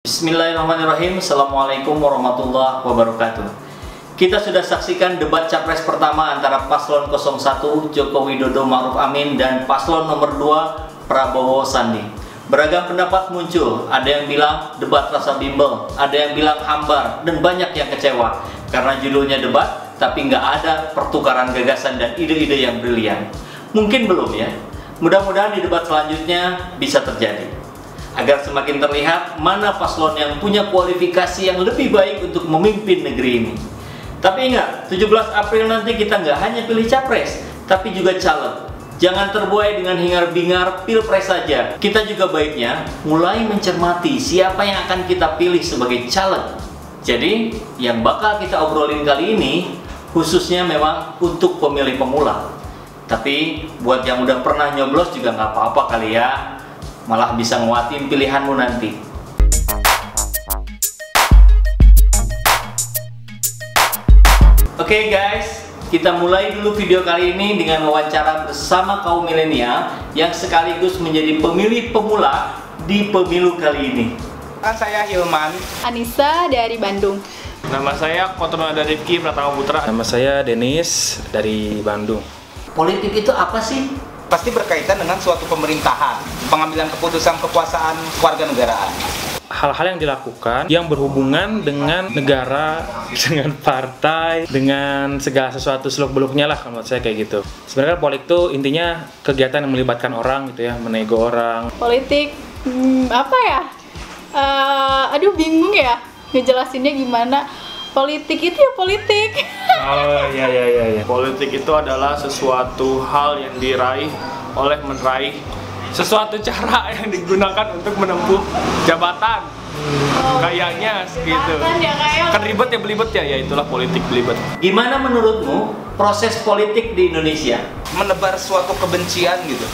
Bismillahirrahmanirrahim. Assalamualaikum warahmatullahi wabarakatuh. Kita sudah saksikan debat capres pertama antara paslon 01 Joko Widodo Ma'ruf Amin dan paslon nomor 2 Prabowo Sandi. Beragam pendapat muncul, ada yang bilang debat rasa bimbel, ada yang bilang hambar, dan banyak yang kecewa karena judulnya debat, tapi nggak ada pertukaran gagasan dan ide-ide yang brilian. Mungkin belum ya, mudah-mudahan di debat selanjutnya bisa terjadi. Agar semakin terlihat mana paslon yang punya kualifikasi yang lebih baik untuk memimpin negeri ini. Tapi ingat, 17 April nanti kita nggak hanya pilih capres, tapi juga caleg. Jangan terbuai dengan hingar-bingar pilpres saja. Kita juga baiknya mulai mencermati siapa yang akan kita pilih sebagai caleg. Jadi, yang bakal kita obrolin kali ini, khususnya memang untuk pemilih pemula. Tapi, buat yang udah pernah nyoblos juga nggak apa-apa kali ya. Malah bisa nguatin pilihanmu nanti. Oke guys, kita mulai dulu video kali ini dengan wawancara bersama kaum milenial yang sekaligus menjadi pemilih pemula di pemilu kali ini. Saya Hilman Anissa dari Bandung. Nama saya Kotonoda Rifki Pratama Putra. Nama saya Denis dari Bandung. Politik itu apa sih? pasti berkaitan dengan suatu pemerintahan, pengambilan keputusan kekuasaan kewarganegaraan. Hal-hal yang dilakukan yang berhubungan dengan negara, dengan partai, dengan segala sesuatu seluk-beluknya lah menurut saya kayak gitu. Sebenarnya politik itu intinya kegiatan yang melibatkan orang gitu ya, menego orang. Politik apa ya? Aduh bingung ya ngejelasinnya gimana. Politik itu ya politik. Oh iya. Politik itu adalah sesuatu hal yang diraih oleh meraih sesuatu cara yang digunakan untuk menempuh jabatan. Kayaknya gitu. Kan ribet ya belibet ya, itulah politik belibet. Gimana menurutmu proses politik di Indonesia? Menebar suatu kebencian gitu.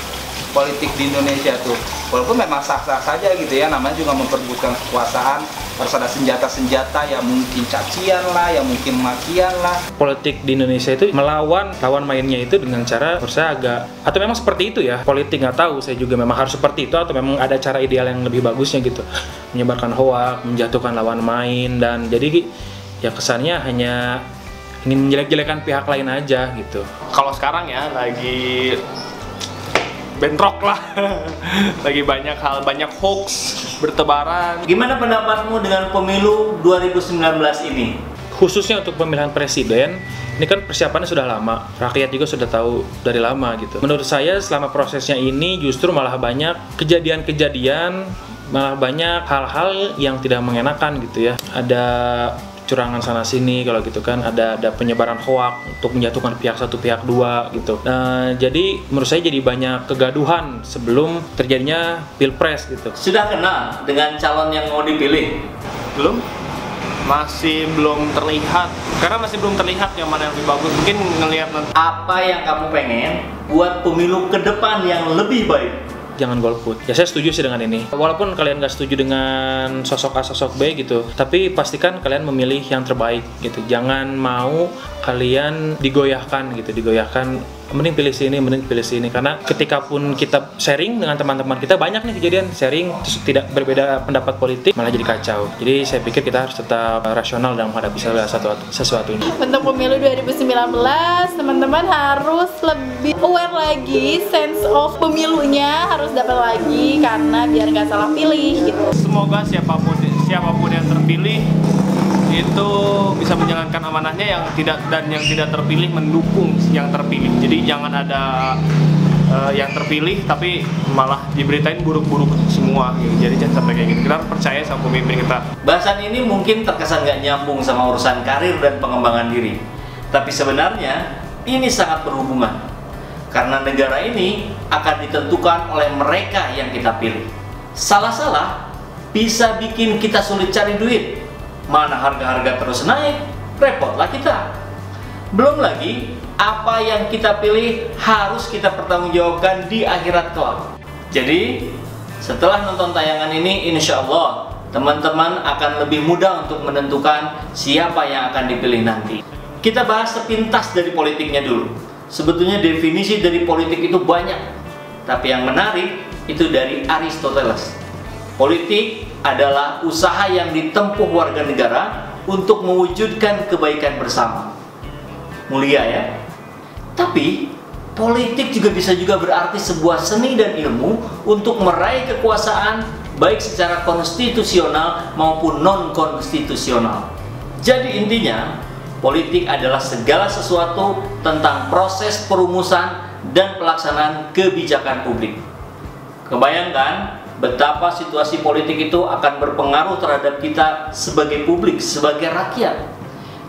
Politik di Indonesia tuh, walaupun memang sah-sah saja gitu ya, namanya juga memperebutkan kekuasaan, harus ada senjata-senjata yang mungkin cacian lah, yang mungkin makian lah. Politik di Indonesia itu melawan lawan mainnya itu dengan cara menurut saya agak, atau memang seperti itu ya, politik nggak tahu, saya juga memang harus seperti itu atau memang ada cara ideal yang lebih bagusnya gitu, menyebarkan hoak, menjatuhkan lawan main, dan jadi ya kesannya hanya ingin menjelek-jelekan pihak lain aja gitu. Kalau sekarang ya lagi bentrok lah. Lagi banyak hal, banyak hoax bertebaran. Gimana pendapatmu dengan pemilu 2019 ini? Khususnya untuk pemilihan presiden, ini kan persiapannya sudah lama, rakyat juga sudah tahu dari lama gitu. Menurut saya selama prosesnya ini justru malah banyak kejadian-kejadian, malah banyak hal-hal yang tidak mengenakan gitu ya. Ada curangan sana sini kalau gitu kan, ada penyebaran hoak untuk menjatuhkan pihak satu pihak dua gitu. Nah, jadi menurut saya jadi banyak kegaduhan sebelum terjadinya pilpres gitu. Sudah kenal dengan calon yang mau dipilih? Belum? Masih belum terlihat. Karena masih belum terlihat yang mana yang lebih bagus. Mungkin ngelihat nanti. Apa yang kamu pengen buat pemilu ke depan yang lebih baik? Jangan golput. Ya saya setuju sih dengan ini. Walaupun kalian gak setuju dengan sosok A, sosok B gitu, tapi pastikan kalian memilih yang terbaik gitu. Jangan mau kalian digoyahkan gitu, mending pilih sini, karena ketika pun kita sharing dengan teman-teman kita, banyak nih kejadian sharing terus tidak berbeda pendapat politik malah jadi kacau. Jadi saya pikir kita harus tetap rasional dalam menghadapi sesuatu ini. Untuk pemilu 2019, teman-teman harus lebih aware lagi, sense of pemilunya harus dapat lagi karena biar nggak salah pilih gitu. Semoga siapapun yang terpilih itu bisa menjalankan amanahnya, yang tidak terpilih mendukung yang terpilih. Jadi jangan ada yang terpilih tapi malah diberitain buruk-buruk semua gitu. Jadi jangan sampai kayak gitu. Kita harus percaya sama pemimpin kita. Bahasan ini mungkin terkesan gak nyambung sama urusan karir dan pengembangan diri, tapi sebenarnya ini sangat berhubungan karena negara ini akan ditentukan oleh mereka yang kita pilih. Salah-salah bisa bikin kita sulit cari duit. Mana harga-harga terus naik, repotlah kita. Belum lagi, apa yang kita pilih harus kita pertanggungjawabkan di akhirat kelak. Jadi, setelah nonton tayangan ini, insya Allah teman-teman akan lebih mudah untuk menentukan siapa yang akan dipilih nanti. Kita bahas sepintas dari politiknya dulu. Sebetulnya definisi dari politik itu banyak, tapi yang menarik itu dari Aristoteles. Politik adalah usaha yang ditempuh warga negara untuk mewujudkan kebaikan bersama. Mulia ya. Tapi politik juga bisa berarti sebuah seni dan ilmu untuk meraih kekuasaan baik secara konstitusional maupun non-konstitusional. Jadi intinya, politik adalah segala sesuatu tentang proses perumusan dan pelaksanaan kebijakan publik. Kebayangkan betapa situasi politik itu akan berpengaruh terhadap kita sebagai publik, sebagai rakyat.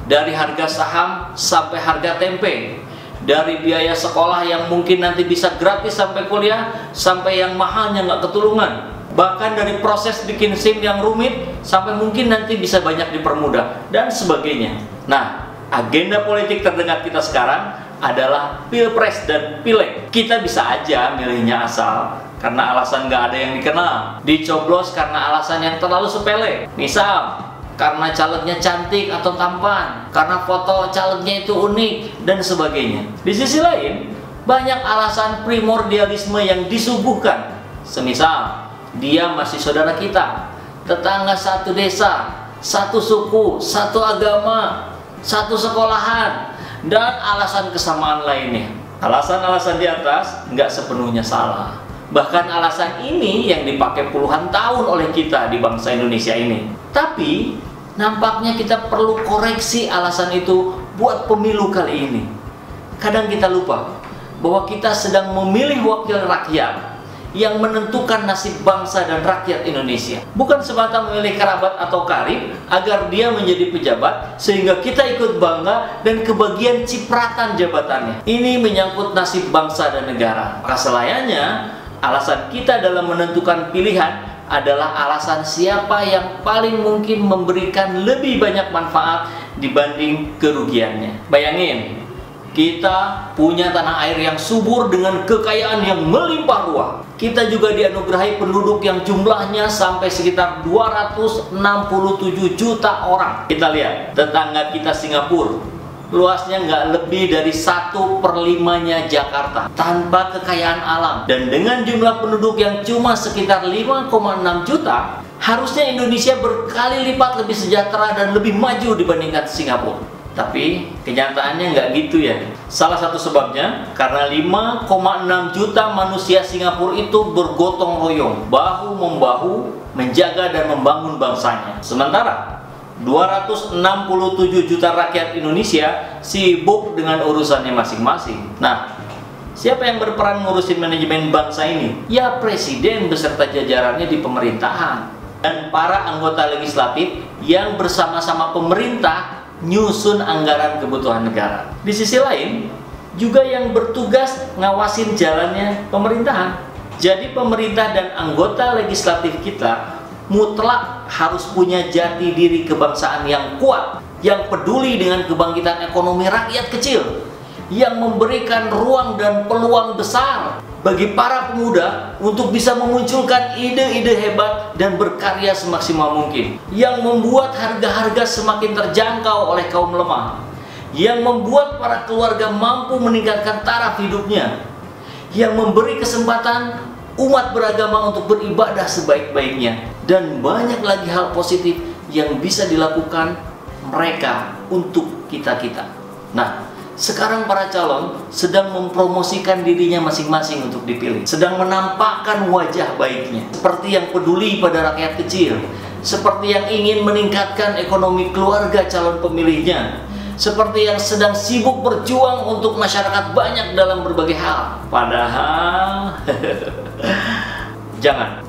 Dari harga saham sampai harga tempe, dari biaya sekolah yang mungkin nanti bisa gratis sampai kuliah, sampai yang mahalnya nggak ketulungan. Bahkan dari proses bikin SIM yang rumit, sampai mungkin nanti bisa banyak dipermudah, dan sebagainya. Nah, agenda politik terdekat kita sekarang adalah Pilpres dan Pileg. Kita bisa aja milihnya asal karena alasan nggak ada yang dikenal, dicoblos karena alasan yang terlalu sepele. Misal, karena calegnya cantik atau tampan, karena foto calegnya itu unik, dan sebagainya. Di sisi lain, banyak alasan primordialisme yang disuguhkan. Semisal, dia masih saudara kita, tetangga satu desa, satu suku, satu agama, satu sekolahan, dan alasan kesamaan lainnya. Alasan-alasan di atas nggak sepenuhnya salah. Bahkan alasan ini yang dipakai puluhan tahun oleh kita di bangsa Indonesia ini. Tapi nampaknya kita perlu koreksi alasan itu buat pemilu kali ini. Kadang kita lupa bahwa kita sedang memilih wakil rakyat yang menentukan nasib bangsa dan rakyat Indonesia. Bukan semata memilih kerabat atau karib agar dia menjadi pejabat sehingga kita ikut bangga dan kebagian cipratan jabatannya. Ini menyangkut nasib bangsa dan negara. Maka selayaknya alasan kita dalam menentukan pilihan adalah alasan siapa yang paling mungkin memberikan lebih banyak manfaat dibanding kerugiannya. Bayangin, kita punya tanah air yang subur dengan kekayaan yang melimpah ruah. Kita juga dianugerahi penduduk yang jumlahnya sampai sekitar 267 juta orang. Kita lihat tetangga kita Singapura, luasnya nggak lebih dari 1/5-nya Jakarta, tanpa kekayaan alam. Dan dengan jumlah penduduk yang cuma sekitar 5,6 juta, harusnya Indonesia berkali lipat lebih sejahtera dan lebih maju dibandingkan Singapura. Tapi kenyataannya nggak gitu ya. Salah satu sebabnya karena 5,6 juta manusia Singapura itu bergotong royong, bahu-membahu menjaga dan membangun bangsanya. Sementara 267 juta rakyat Indonesia sibuk dengan urusannya masing-masing. Nah, siapa yang berperan ngurusin manajemen bangsa ini? Ya presiden beserta jajarannya di pemerintahan dan para anggota legislatif yang bersama-sama pemerintah nyusun anggaran kebutuhan negara. Di sisi lain, juga yang bertugas ngawasin jalannya pemerintahan. Jadi pemerintah dan anggota legislatif kita mutlak harus punya jati diri kebangsaan yang kuat, yang peduli dengan kebangkitan ekonomi rakyat kecil, yang memberikan ruang dan peluang besar bagi para pemuda untuk bisa memunculkan ide-ide hebat dan berkarya semaksimal mungkin, yang membuat harga-harga semakin terjangkau oleh kaum lemah, yang membuat para keluarga mampu meningkatkan taraf hidupnya, yang memberi kesempatan umat beragama untuk beribadah sebaik-baiknya, dan banyak lagi hal positif yang bisa dilakukan mereka untuk kita-kita. Nah, sekarang para calon sedang mempromosikan dirinya masing-masing untuk dipilih, sedang menampakkan wajah baiknya, seperti yang peduli pada rakyat kecil, seperti yang ingin meningkatkan ekonomi keluarga calon pemilihnya, seperti yang sedang sibuk berjuang untuk masyarakat banyak dalam berbagai hal. Padahal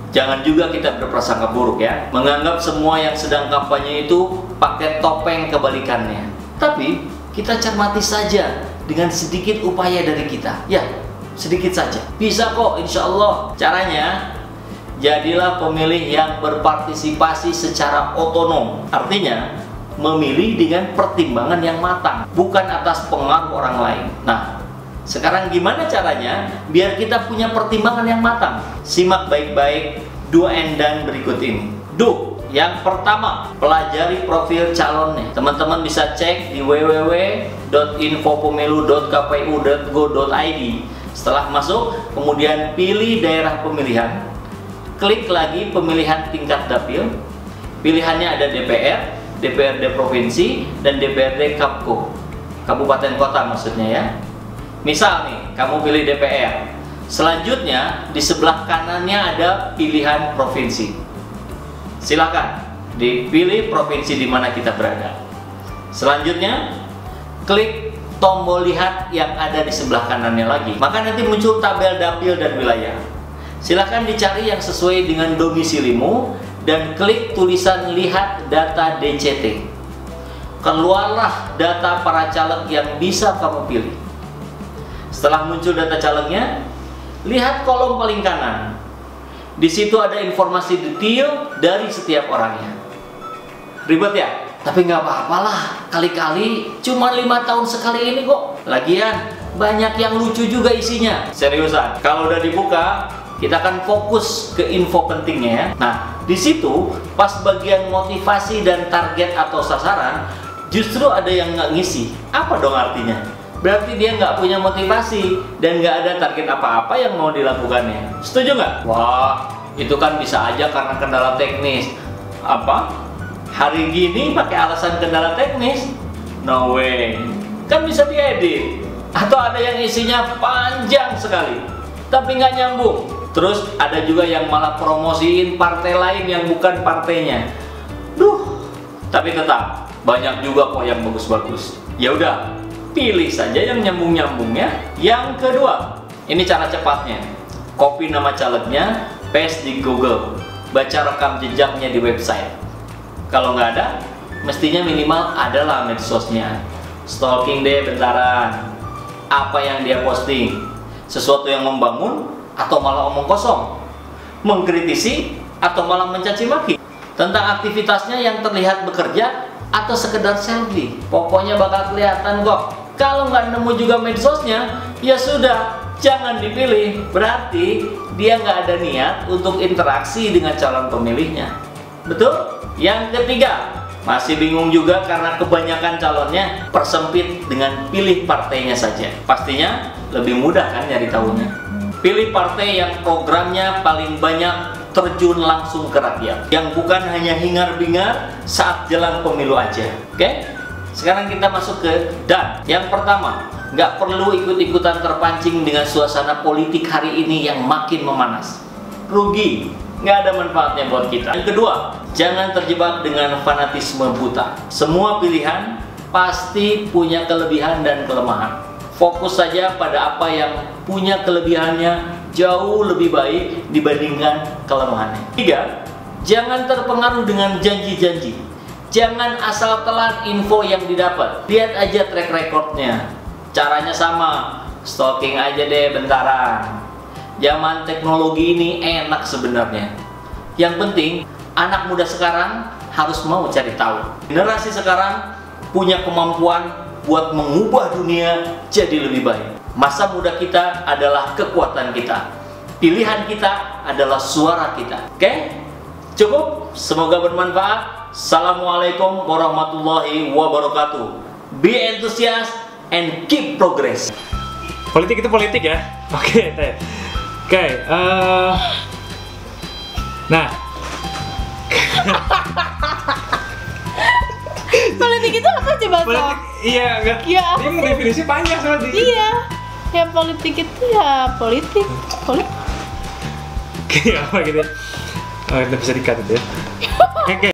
jangan juga kita berprasangka buruk ya, menganggap semua yang sedang kampanye itu pakai topeng kebalikannya. Tapi kita cermati saja dengan sedikit upaya dari kita. Ya, sedikit saja. Bisa kok, insya Allah. Caranya, jadilah pemilih yang berpartisipasi secara otonom. Artinya, memilih dengan pertimbangan yang matang, bukan atas pengaruh orang lain. Nah, sekarang gimana caranya biar kita punya pertimbangan yang matang? Simak baik-baik do and done berikut ini. Do. Yang pertama, pelajari profil calonnya. Teman-teman bisa cek di www.infopemilu.kpu.go.id. Setelah masuk, kemudian pilih daerah pemilihan. klik lagi pemilihan tingkat dapil. Pilihannya ada DPR, DPRD provinsi, dan DPRD Kapko, kabupaten kota maksudnya ya. Misal nih, kamu pilih DPR. Selanjutnya di sebelah kanannya ada pilihan provinsi. Silakan dipilih provinsi di mana kita berada. Selanjutnya klik tombol lihat yang ada di sebelah kanannya lagi. Maka nanti muncul tabel dapil dan wilayah. Silakan dicari yang sesuai dengan domisilimu dan klik tulisan lihat data DCT. Keluarlah data para caleg yang bisa kamu pilih. Setelah muncul data calegnya, lihat kolom paling kanan. Di situ ada informasi detail dari setiap orangnya. Ribet ya? Tapi nggak apa-apalah, kali-kali cuma 5 tahun sekali ini kok. Lagian banyak yang lucu juga isinya. Seriusan, kalau udah dibuka, kita akan fokus ke info pentingnya ya. Nah, di situ pas bagian motivasi dan target atau sasaran, justru ada yang nggak ngisi. Apa dong artinya? Berarti dia nggak punya motivasi dan nggak ada target apa-apa yang mau dilakukannya. Setuju nggak? Wah, itu kan bisa aja karena kendala teknis. Apa? Hari gini pakai alasan kendala teknis? No way. Kan bisa diedit. Atau ada yang isinya panjang sekali, tapi nggak nyambung. Terus ada juga yang malah promosiin partai lain yang bukan partainya. Tapi tetap banyak juga kok yang bagus-bagus. Ya udah, pilih saja yang nyambung-nyambungnya. Yang kedua, ini cara cepatnya. Copy nama calegnya, paste di Google, baca rekam jejaknya di website. Kalau nggak ada, mestinya minimal adalah medsosnya. Stalking deh bentaran. Apa yang dia posting? Sesuatu yang membangun atau malah omong kosong? Mengkritisi atau malah mencaci maki? Tentang aktivitasnya yang terlihat bekerja atau sekedar selfie? Pokoknya bakal kelihatan kok. Kalau nggak nemu juga medsosnya, ya sudah, jangan dipilih. Berarti dia nggak ada niat untuk interaksi dengan calon pemilihnya. Betul? Yang ketiga, masih bingung juga karena kebanyakan calonnya, persempit dengan pilih partainya saja. Pastinya lebih mudah kan nyari tahunya. Pilih partai yang programnya paling banyak terjun langsung ke rakyat, yang bukan hanya hingar-bingar saat jelang pemilu aja. Oke? Sekarang kita masuk ke dan. Yang pertama, nggak perlu ikut-ikutan terpancing dengan suasana politik hari ini yang makin memanas. Rugi. Nggak ada manfaatnya buat kita. Yang kedua, jangan terjebak dengan fanatisme buta. Semua pilihan pasti punya kelebihan dan kelemahan. Fokus saja pada apa yang punya kelebihannya jauh lebih baik dibandingkan kelemahannya. Tiga, jangan terpengaruh dengan janji-janji. Jangan asal telan info yang didapat. Lihat aja track recordnya. Caranya sama, stalking aja deh bentaran. Zaman teknologi ini enak sebenarnya. Yang penting anak muda sekarang harus mau cari tahu. Generasi sekarang punya kemampuan buat mengubah dunia jadi lebih baik. Masa muda kita adalah kekuatan kita. Pilihan kita adalah suara kita. Oke? Cukup? Semoga bermanfaat. Assalamualaikum warahmatullahi wabarakatuh. Be enthusiast and keep progress. Politik itu politik ya. Oke. Nah, Politik itu apa coba Sob? politik, iya enggak. Iya, apa Ini sih? definisi panjang soalnya. Iya, ya politik itu ya politik. Kayak apa gitu ya? Oh, itu bisa di-cut itu ya. Oke.